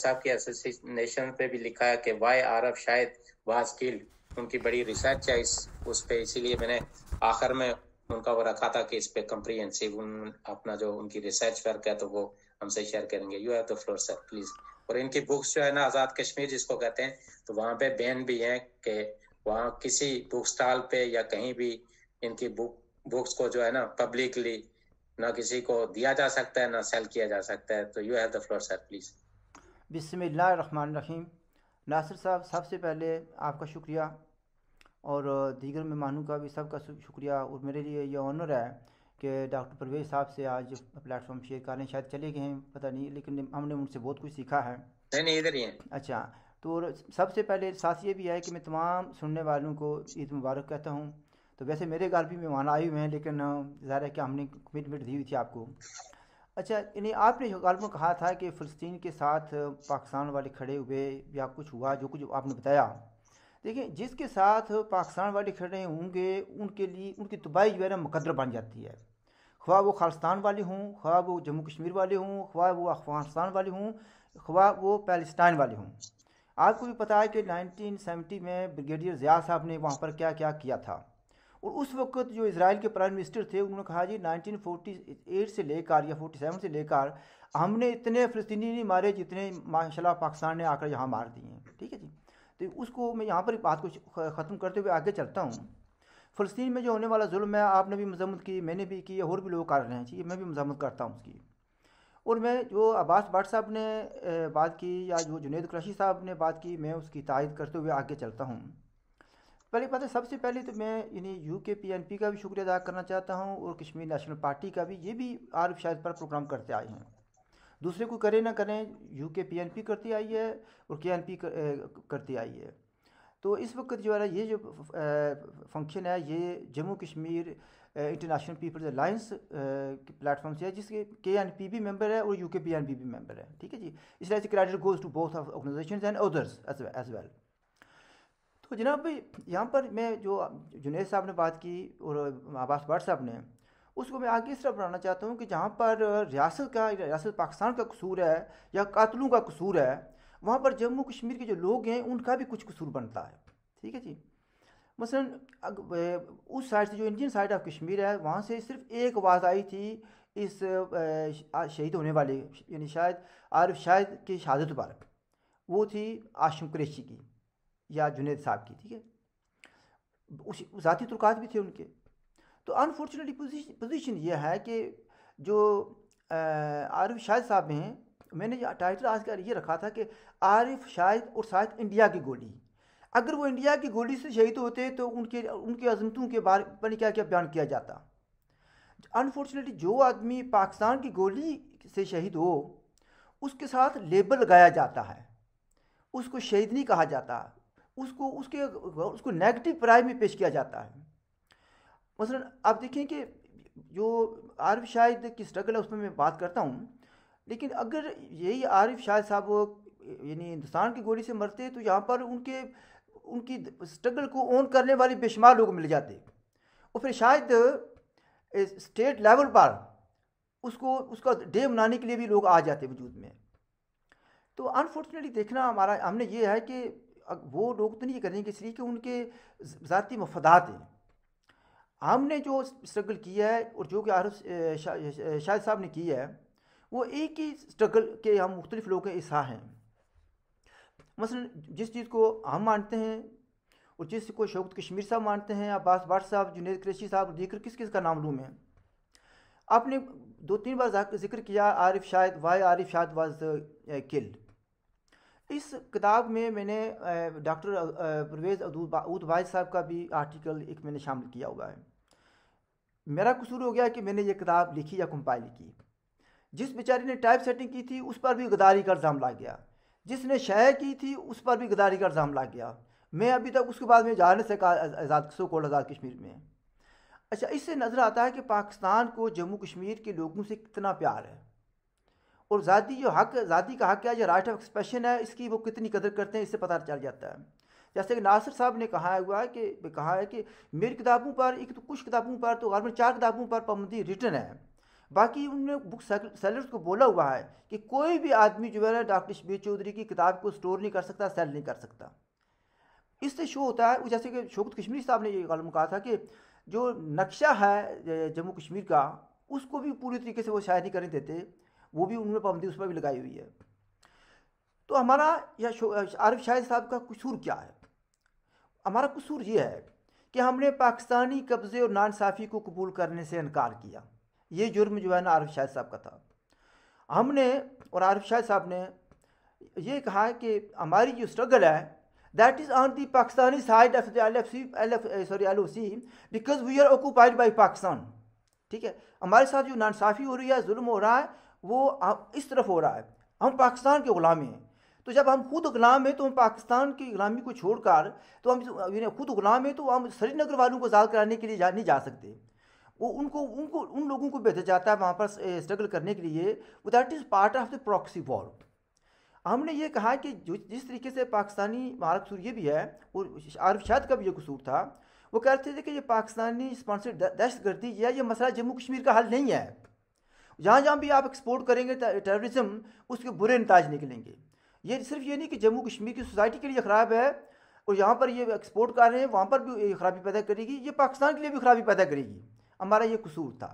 साहब की एसोसिएशन पे भी लिखा है कि वाई आरब शायद वाज किल्ड, उनकी बड़ी रिसर्च है उस पे, इसीलिए मैंने आखिर में उनका वो रखा था कि इस पे कंप्रीहेंसिव अपना जो उनकी रिसर्च वर्क है तो वो हमसे शेयर करेंगे। You have the floor sir please. और इनकी बुक्स जो है ना, आज़ाद कश्मीर जिसको कहते हैं, तो वहाँ पे बैन भी है कि वहाँ किसी बुक स्टॉल पे या कहीं भी इनकी बुक्स को जो है ना पब्लिकली ना किसी को दिया जा सकता है ना सेल किया जा सकता है। तो you have the floor sir please. बिस्मिल्लाहिर्रहमानिर्रहीम। नासिर साहब, सबसे पहले आपका शुक्रिया, और दीगर मेहमानों का भी सबका शुक्रिया। और मेरे लिए ये ऑनर है कि डॉक्टर परवेज़ साहब से आज प्लेटफॉर्म शेयर करें। शायद चले गए हैं, पता नहीं, लेकिन हमने उनसे बहुत कुछ सीखा है। नहीं नहीं, इधर ही है। अच्छा, तो सबसे पहले साथ ये भी है कि मैं तमाम सुनने वालों को ईद मुबारक कहता हूँ। तो वैसे मेरे घर भी मेहमान आए हुए हैं, लेकिन ज़ाहिर है कि हमने कमिटमेंट दी हुई थी आपको। अच्छा, यानी आपने जो गाल में कहा था कि फ़लस्तीन के साथ पाकिस्तान वाले खड़े हुए या कुछ हुआ, जो कुछ आपने बताया, देखिए जिसके साथ पाकिस्तान वाले खड़े होंगे उनके लिए उनकी तबाही जो है ना मुकद्दर बन जाती है। ख्वाह वो खालिस्तान वाले हों, ख्वाह वो जम्मू कश्मीर वाले हों, ख्वाह वो अफ़गानिस्तान वाले हों, ख्वाह वो पैलेस्टाइन वाले हों। आपको भी पता है कि 1970 में ब्रिगेडियर ज़िया साहब ने वहाँ पर क्या क्या किया था। और उस वक्त जो इज़राइल के प्राइम मिनिस्टर थे, उन्होंने कहा जी 1948 से लेकर या 47 से लेकर हमने इतने फ़लस्तीनी नहीं मारे जितने माशाल्लाह पाकिस्तान ने आकर यहाँ मार दिए हैं। ठीक है जी। तो उसको मैं यहाँ पर बात को ख़त्म करते हुए आगे चलता हूँ। फ़लस्तीन में जो होने वाला जुल्म है, आपने भी मजम्मत की, मैंने भी की, और भी लोग कर रहे हैं जी, मैं भी मजम्मत करता हूँ उसकी। और मैं जो अब्बास भट्ट साहब ने बात की, या जो जुनैद कुरैशी साहब ने बात की, मैं उसकी तायद करते हुए आगे चलता हूँ। पहले बात है, सबसे पहले तो मैं यानी UKPNP का भी शुक्रिया अदा करना चाहता हूँ, और कश्मीर नेशनल पार्टी का भी। ये भी आरिफ शायद पर प्रोग्राम करते आए हैं। दूसरे को करें ना करें, UKPNP करती आई है और KNP करती आई है। तो इस वक्त जो है ना, ये जो फंक्शन है, ये Jammu Kashmir international people's alliance के प्लेटफॉर्म से है, जिसके KNP भी मेंबर है और UKPNP भी मेंबर है। ठीक है जी। इसलिए credit goes to both organisations and others as well. तो जनाब भाई, यहाँ पर मैं जो जुनैद साहब ने बात की और अब्बास भट्ट साहब ने, उसको मैं आगे इस तरह बढ़ाना चाहता हूँ कि जहाँ पर रियासत पाकिस्तान का कसूर है या कातलों का कसूर है, वहाँ पर जम्मू कश्मीर के जो लोग हैं उनका भी कुछ कसूर बनता है। ठीक है जी। मसलन उस साइड से, जो इंडियन साइड ऑफ कश्मीर है, वहाँ से सिर्फ एक आवाज़ आई थी इस शहीद होने वाले, यानी शायद आरिफ शायद की शहादत पर। वो थी आशिम कुरैशी की या जुनैद साहब की। ठीक है। उस ज़ाती तुल्कात भी थे उनके। तो अनफॉर्चुनेटली पोजीशन ये है कि जो आरिफ शाहिद साहब हैं, मैंने ये टाइटल आज का ये रखा था कि आरिफ शाहिद और शायद इंडिया की गोली। अगर वो इंडिया की गोली से शहीद होते तो उनके उनके अजमतों के बारे में क्या क्या बयान किया जाता। अनफॉर्चुनेटली जो आदमी पाकिस्तान की गोली से शहीद हो, उसके साथ लेबल लगाया जाता है, उसको शहीद नहीं कहा जाता, उसको नेगेटिव प्राइम में पेश किया जाता है। मसलन आप देखें कि जो आरिफ शाहिद की स्ट्रगल है उसमें मैं बात करता हूँ, लेकिन अगर यही आरिफ शाहिद साहब यानी हिंदुस्तान की गोली से मरते तो यहाँ पर उनकी स्ट्रगल को ओन करने वाले बेशुमार लोग मिल जाते, और फिर शायद स्टेट लेवल पर उसको उसका डे मनाने के लिए भी लोग आ जाते वजूद में। तो अनफॉर्चुनेटली देखना हमारा हमने ये है कि वो लोग तो नहीं करेंगे इसलिए कि उनके ज़ाती मफदात हैं। हमने जो स्ट्रगल किया है और जो कि आरिफ शाहिद साहब ने किया है, वो एक ही स्ट्रगल के हम मुख्तलिफ लोगों के हिस्सा हैं। मसलन जिस चीज़ को हम मानते हैं और जिस को शौकत कश्मीर साहब मानते हैं, अब्बास भट्ट साहब, जुनैद कुरैशी साहब, दीकर किस किस का नाम लूँ मैं। आपने 2-3 बार जिक्र किया Arif Shahid, why Arif Shahid was killed. इस किताब में मैंने डॉक्टर परवेज़ अदूद वाइद साहब का भी आर्टिकल एक मैंने शामिल किया हुआ है। मेरा कसूर हो गया कि मैंने ये किताब लिखी या कंपाइल की। जिस बेचारी ने टाइप सेटिंग की थी उस पर भी गद्दारी का इल्ज़ाम लग गया, जिसने शाया की थी उस पर भी गद्दारी का इल्ज़ाम लग गया। मैं अभी तक उसके बाद में जा नहीं सका आज़ाद सो कोल्ड आज़ाद कश्मीर में। अच्छा, इससे नज़र आता है कि पाकिस्तान को जम्मू कश्मीर के लोगों से कितना प्यार है, और ज़ाती का हक है, या राइट ऑफ एक्सप्रेशन है, इसकी वो कितनी कदर करते हैं, इससे पता चल जाता है। जैसे कि नासिर साहब ने कहा है कि मेरी किताबों पर, एक तो कुछ किताबों पर तो गालबन 4 किताबों पर पाबंदी रिटर्न है, बाकी उन्होंने बुक सेलर्स को बोला हुआ है कि कोई भी आदमी जो है ना डॉक्टर शबीर चौधरी की किताब को स्टोर नहीं कर सकता, सेल नहीं कर सकता। इससे शो होता है, जैसे कि शौकत कश्मीरी साहब ने ये कलम कहा था कि जो नक्शा है जम्मू कश्मीर का, उसको भी पूरी तरीके से वो शायद नहीं करने देते, वो भी उन्होंने पाबंदी उस पर भी लगाई हुई है। तो हमारा या आरिफ शाहिद साहब का कसूर क्या है? हमारा कसूर ये है कि हमने पाकिस्तानी कब्ज़े और नाइंसाफ़ी को कबूल करने से इनकार किया। ये जुर्म जो है ना आरिफ शाहिद साहब का था। हमने और आरिफ शाहिद साहब ने ये कहा कि हमारी जो स्ट्रगल है that is on the Pakistani side of the LOC because we are occupied by Pakistan. ठीक है, हमारे साथ जो नाइंसाफ़ी हो रही है, जुल्म हो रहा है, वो इस तरफ हो रहा है, हम पाकिस्तान के ग़ुलाम हैं। तो जब हम खुद गुलाम हैं तो हम पाकिस्तान की गुलामी को छोड़कर, तो हम खुद गुलाम हैं तो हम श्रीनगर वालों को आज़ाद कराने के लिए नहीं जा सकते। वो उन लोगों को भेजा जाता है वहाँ पर स्ट्रगल करने के लिए। That is part of the proxy war. हमने ये कहा कि जिस तरीके से पाकिस्तानी, हमारा कसूर ये भी है और आरिफ शाहिद का भी ये कसूर था, वो कहते थे कि ये पाकिस्तानी स्पॉन्सर्ड दहशतगर्दी ये मसला जम्मू कश्मीर का हल नहीं है। जहाँ जहाँ भी आप एक्सपोर्ट करेंगे टेररिज्म, उसके बुरे नताज निकलेंगे। ये सिर्फ ये नहीं कि जम्मू कश्मीर की सोसाइटी के लिए ख़राब है और यहाँ पर ये एक्सपोर्ट कर रहे हैं, वहाँ पर भी ये खराबी पैदा करेगी, ये पाकिस्तान के लिए भी खराबी पैदा करेगी। हमारा ये कसूर था,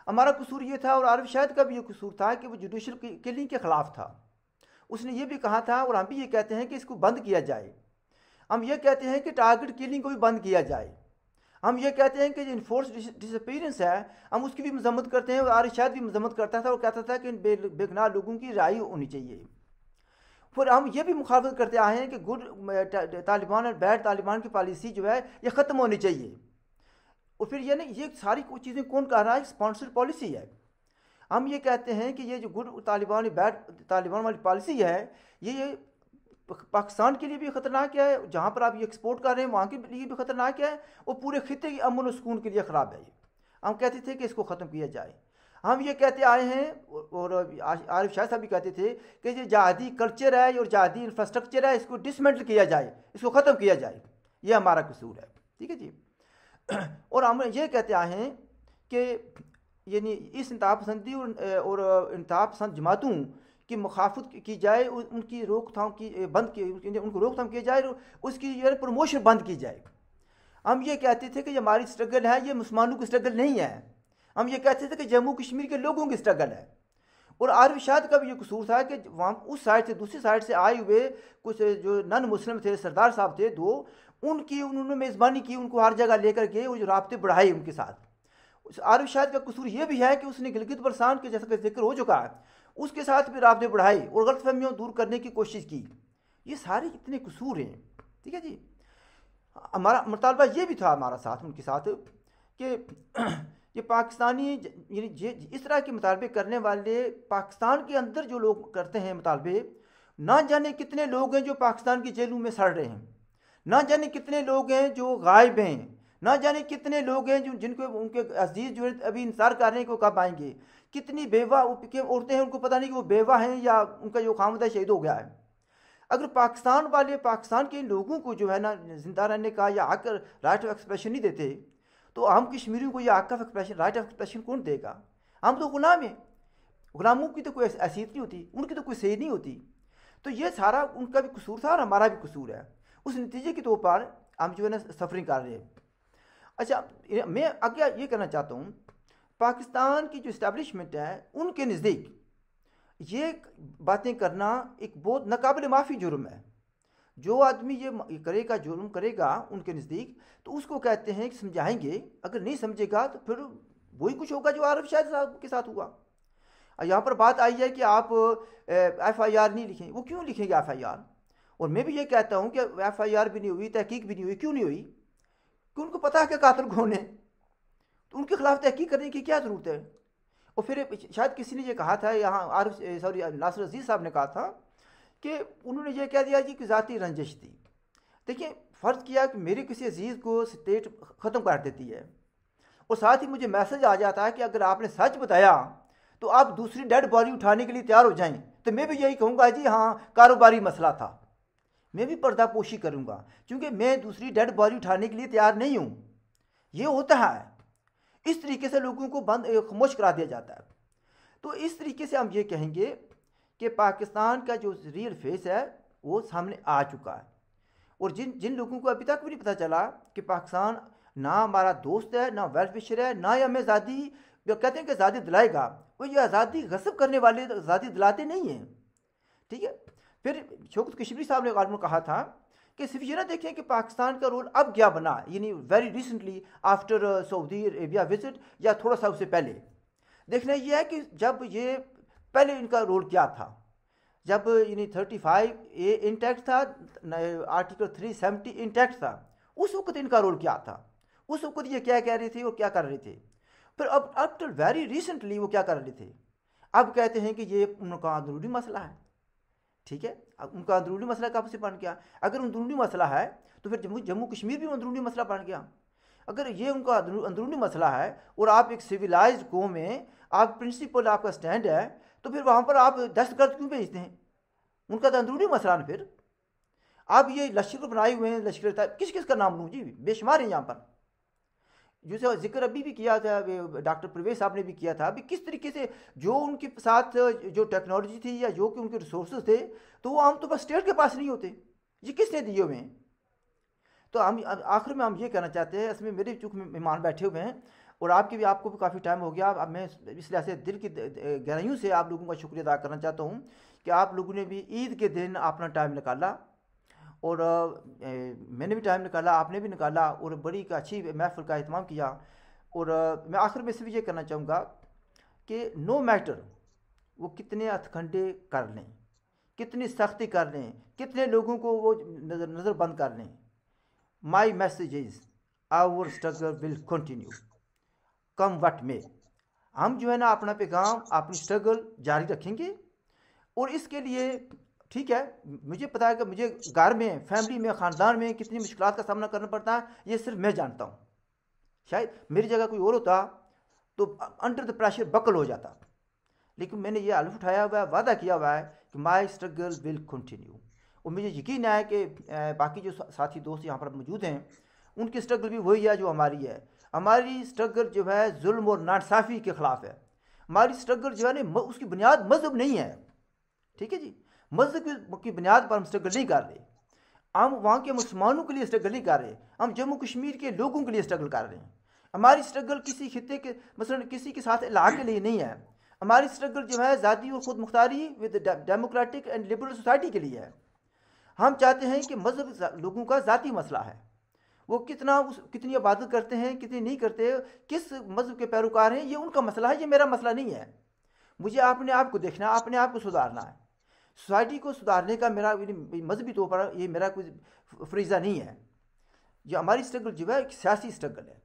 हमारा कसूर ये था। और आरिफ शाहिद का भी ये कसूर था कि वो जुडिशल किलिंग के ख़िलाफ़ था। उसने ये भी कहा था, और हम भी ये कहते हैं कि इसको बंद किया जाए। हम ये कहते हैं कि टारगेट किलिंग को भी बंद किया जाए। हम ये कहते हैं कि जो इन्फोर्स डिसअपीयरेंस है, हम उसकी भी मजम्मत करते हैं। और आरिफ शाहिद भी मजम्मत करता था और कहता था कि बेगुनाह लोगों की रिहाई होनी चाहिए। फिर हम ये भी मुखालफत करते आए हैं कि गुड तालिबान और बैड तालिबान की पॉलिसी जो है ये ख़त्म होनी चाहिए। और फिर ये नहीं, ये सारी कुछ चीज़ें कौन कर रहा है? स्पॉन्सर्ड पॉलिसी है। हम ये कहते हैं कि ये जो गुड तालिबान बैड तालिबान वाली पॉलिसी है, ये पाकिस्तान के लिए भी ख़तरनाक है, जहाँ पर आप ये एक्सपोर्ट कर रहे हैं वहाँ के लिए भी ख़तरनाक है, और पूरे खिते की अमन और सुकून के लिए ख़राब है। हम कहते थे कि इसको ख़त्म किया जाए। हम ये कहते आए हैं, और आरिफ शाहिद साहब भी कहते थे कि ये जहादी कल्चर है और जहादी इंफ्रास्ट्रक्चर है, इसको डिसमेंटल किया जाए, इसको ख़त्म किया जाए। ये हमारा कसूर है। ठीक है जी। और हम ये कहते आए हैं कि यानी इस इंतहा पसंदी और इंतहा पसंद जमातों की मुखाफत की जाए, उनकी रोकथाम की बंद की, उनको रोकथाम किया जाए, उसकी प्रमोशन बंद की जाए। हम ये कहते थे कि हमारी स्ट्रगल है, ये मुसलमानों की स्ट्रगल नहीं है। हम ये कहते थे कि जम्मू कश्मीर के लोगों की स्ट्रगल है। और आरिफ शाहिद का भी ये कसूर था कि वहाँ उस साइड से, दूसरी साइड से आए हुए कुछ जो नन मुस्लिम थे, सरदार साहब थे दो, उन्होंने मेज़बानी की, उनको हर जगह लेकर के वो जो राब्ते बढ़ाए उनके साथ। आरिफ शाहिद का कसूर ये भी है कि उसने गिलगित बल्तिस्तान के, जैसा कि जिक्र हो चुका है, उसके साथ भी राब्ते बढ़ाए और गलतफहमियों दूर करने की कोशिश की। ये सारे इतने कसूर हैं। ठीक है जी। हमारा मुतालबा ये भी था हमारा साथ उनके साथ कि ये पाकिस्तानी यानी इस तरह के मुतालबे करने वाले पाकिस्तान के अंदर जो लोग करते हैं मुतालबे, ना जाने कितने लोग हैं जो पाकिस्तान की जेलों में सड़ रहे हैं, ना जाने कितने लोग हैं जो गायब हैं, ना जाने कितने लोग हैं जो जिनको उनके अजीज जो अभी इंतजार कर रहे हैं कि वो कब आएंगे। कितनी बेवा औरतें हैं, उनको पता नहीं कि वो बेवा हैं या उनका जो खामदा शहीद हो गया है। अगर पाकिस्तान वाले पाकिस्तान के लोगों को जो है ना जिंदा रहने का या हक, राइट ऑफ एक्सप्रेशन नहीं देते, तो हम कश्मीरियों को यह हक of expression, right of expression कौन देगा? हम तो गुलाम हैं। गुलामों की तो कोई हैसियत नहीं होती, उनकी तो कोई सही नहीं होती। तो ये सारा उनका भी कसूर था और हमारा भी कसूर है। उस नतीजे के तौर पर हम जो है ना सफरिंग कर रहे हैं। अच्छा, मैं आगे ये कहना चाहता हूँ, पाकिस्तान की जो इस्टेब्लिशमेंट है उनके नज़दीक ये बातें करना एक बहुत नाकाबिल माफ़ी जुर्म है। जो आदमी ये करेगा, जुर्म करेगा उनके नज़दीक, तो उसको कहते हैं कि समझाएंगे, अगर नहीं समझेगा तो फिर वही कुछ होगा जो आरिफ शाहिद साहब के साथ हुआ। यहाँ पर बात आई है कि आप FIR नहीं लिखेंगे। वो क्यों लिखेंगे FIR? और मैं भी ये कहता हूँ कि FIR भी नहीं हुई, तहकीक भी नहीं हुई। क्यों नहीं हुई? कि उनको पता है कि कातिल कौन है, तो उनके खिलाफ तहकीक करने की क्या ज़रूरत है? और फिर शायद किसी ने ये कहा था, यहाँ नासिर अजीज़ साहब ने कहा था कि उन्होंने ये कह दिया जी कि ज़ाती रंजिश थी। देखिए, फ़र्ज़ किया कि मेरे किसी अजीज़ को स्टेट ख़त्म कर देती है, और साथ ही मुझे मैसेज आ जाता है कि अगर आपने सच बताया तो आप दूसरी डेड बॉडी उठाने के लिए तैयार हो जाएं, तो मैं भी यही कहूँगा जी हाँ, कारोबारी मसला था। मैं भी पर्दापोशी करूँगा, क्योंकि मैं दूसरी डेड बॉडी उठाने के लिए तैयार नहीं हूँ। ये होता है, इस तरीके से लोगों को बंद खामोश करा दिया जाता है। तो इस तरीके से हम ये कहेंगे कि पाकिस्तान का जो रियल फेस है वो सामने आ चुका है। और जिन जिन लोगों को अभी तक भी नहीं पता चला कि पाकिस्तान ना हमारा दोस्त है, ना वेल विशर है, ना ही हमें आज़ादी, जो कहते हैं कि आज़ादी दिलाएगा, वो ये आज़ादी गसब करने वाले आज़ादी दिलाते नहीं हैं। ठीक है। फिर शौकत कश्मीरी साहब ने एक कहा था कि सिर्फ ये ना देखें कि पाकिस्तान का रोल अब क्या बना, यानी very recently after Saudi Arabia visit या थोड़ा सा उससे पहले, देखना ये है कि जब ये पहले इनका रोल क्या था, जब यानी 35A इंटैक्ट था, आर्टिकल 370 इंटैक्ट था, उस वक्त इनका रोल क्या था, उस वक्त ये क्या कह रहे थे और क्या कर रहे थे। फिर अब आफ्टर वेरी रिसेंटली वो क्या कर रहे थे, अब कहते हैं कि ये उनका अंदरूनी मसला है। ठीक है, अब उनका अंदरूनी मसला कब से बन गया? अगर अंदरूनी मसला है तो फिर जम्मू कश्मीर भी अंदरूनी मसला बन गया। अगर ये उनका अंदरूनी मसला है और आप एक सिविलाइज्ड कौम में, आप प्रिंसिपल आपका स्टैंड है, तो फिर वहाँ पर आप दहशतगर्द क्यों भेजते हैं? उनका तो अंदरूनी मसला ना। फिर आप ये लश्कर बनाए हुए हैं, लश्कर किस किस का नाम लूँ जी, बेशुमार है यहाँ पर। जैसे जिक्र अभी भी किया था, डॉक्टर प्रवेश साहब ने भी किया था, अभी किस तरीके से जो उनके साथ जो टेक्नोलॉजी थी या जो कि उनके रिसोर्स थे, तो वो आमतौर पर स्टेट के पास नहीं होते। ये किसने दिए हुए हैं? तो हम आखिर में हम ये कहना चाहते हैं, इसमें मेरे चूँकि मेहमान बैठे हुए हैं और आपको भी काफ़ी टाइम हो गया, अब मैं इसलिए ऐसे दिल की गहराइयों से आप लोगों का शुक्रिया अदा करना चाहता हूँ कि आप लोगों ने भी ईद के दिन अपना टाइम निकाला और मैंने भी टाइम निकाला, आपने भी निकाला और बड़ी अच्छी महफिल का एहतमाम किया। और मैं आखिर में सिर्फ ये करना चाहूँगा कि नो मैटर वो कितने हथकंडे कर लें, कितनी सख्ती कर लें, कितने लोगों को वो नज़र बंद कर लें, my message is our struggle will continue come what may. हम जो है ना अपना पैगाम, अपनी स्ट्रगल जारी रखेंगे। और इसके लिए ठीक है, मुझे पता है कि मुझे घर में, फैमिली में, ख़ानदान में कितनी मुश्किलात का सामना करना पड़ता है, ये सिर्फ मैं जानता हूँ। शायद मेरी जगह कोई और होता तो अंडर द प्रेशर बकल हो जाता, लेकिन मैंने ये हल्फ उठाया हुआ है, वादा किया हुआ है कि माई स्ट्रगल विल कंटिन्यू। और मुझे यकीन है कि बाकी जो साथी दोस्त यहाँ पर मौजूद हैं उनकी स्ट्रगल भी वही है जो हमारी है। हमारी स्ट्रगल जो है जुल्म और नाइंसाफ़ी के ख़िलाफ़ है। हमारी स्ट्रगल जो है ना उसकी बुनियाद मज़हब नहीं है। ठीक है जी, मज़हब की बुनियाद पर हम स्ट्रगल नहीं कर रहे। हम वहाँ के मुसलमानों के लिए स्ट्रगल नहीं कर रहे, हम जम्मू कश्मीर के लोगों के लिए स्ट्रगल कर रहे हैं। हमारी स्ट्रगल किसी खित्ते के मसलन किसी के साथ इलाक़े के लिए नहीं है। हमारी स्ट्रगल जो है ज़ाती और ख़ुद मुख्तारी with democratic and liberal society के लिए है। हम चाहते हैं कि मज़हब लोगों का ज़ाती मसला है, वो कितनी इबादत करते हैं, कितनी नहीं करते, किस मज़हब के पैरोकार हैं, ये उनका मसला है, ये मेरा मसला नहीं है। मुझे अपने आप को देखना, अपने आप को सुधारना है। सोसाइटी को सुधारने का मेरा मजहबी तौर पर ये मेरा कोई फरीज़ा नहीं है। जो हमारी स्ट्रगल जो है एक सियासी स्ट्रगल है,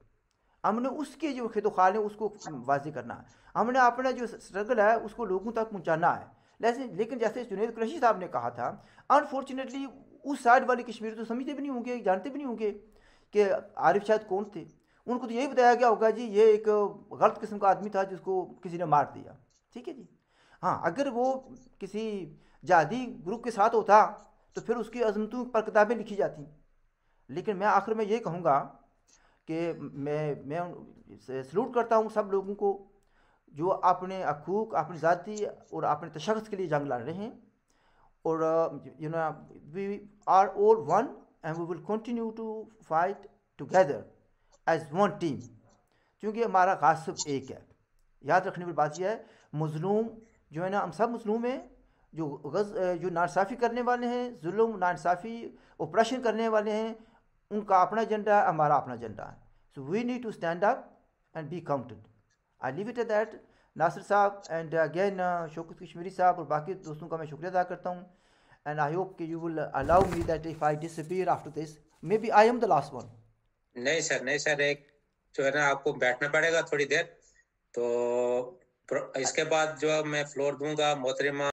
हमने उसके जो खेतोखाल है उसको वाज़े करना है। हमने अपना जो स्ट्रगल है उसको लोगों तक पहुँचाना है। लेकिन जैसे जुनैद कुरैशी साहब ने कहा था, अनफॉर्चुनेटली उस साइड वाले कश्मीर तो समझते भी नहीं होंगे, जानते भी नहीं होंगे कि आरिफ शायद कौन थे। उनको तो यही बताया गया होगा जी ये एक गलत किस्म का आदमी था जिसको किसी ने मार दिया। ठीक है जी, हाँ, अगर वो किसी जहादी ग्रुप के साथ होता तो फिर उसकी अजमतों पर किताबें लिखी जाती। लेकिन मैं आखिर में ये कहूँगा कि मैं सलूट करता हूँ सब लोगों को जो अपने हकूक़, अपनी ज़ाती और अपने तशख़्ख़ुस के लिए जंग लड़ रहे हैं। और you know we are all one and we will continue to fight together as one team, क्योंकि हमारा गासिब एक है। याद रखने वाली बात यह है, मज़लूम जो है ना, हम सब मज़लूम हैं। जो नाइंसाफ़ी करने वाले हैं, जुल्म, नाइंसाफ़ी, ऑपरेशन करने वाले हैं, उनका अपना एजेंडा है, हमारा अपना एजेंडा है। So we need to stand up and be counted. I leave it at that. Nasir साहब एंड अगेन शौकत कश्मीरी साहब और बाकी दोस्तों का मैं शुक्रिया अदा करता हूँ। एंड आई होप कि you will allow me that if I disappear after this, may be I am the last one. नहीं सर, एक जो है ना आपको बैठना पड़ेगा थोड़ी देर, तो इसके बाद जो मैं फ्लोर दूंगा मोहतरमा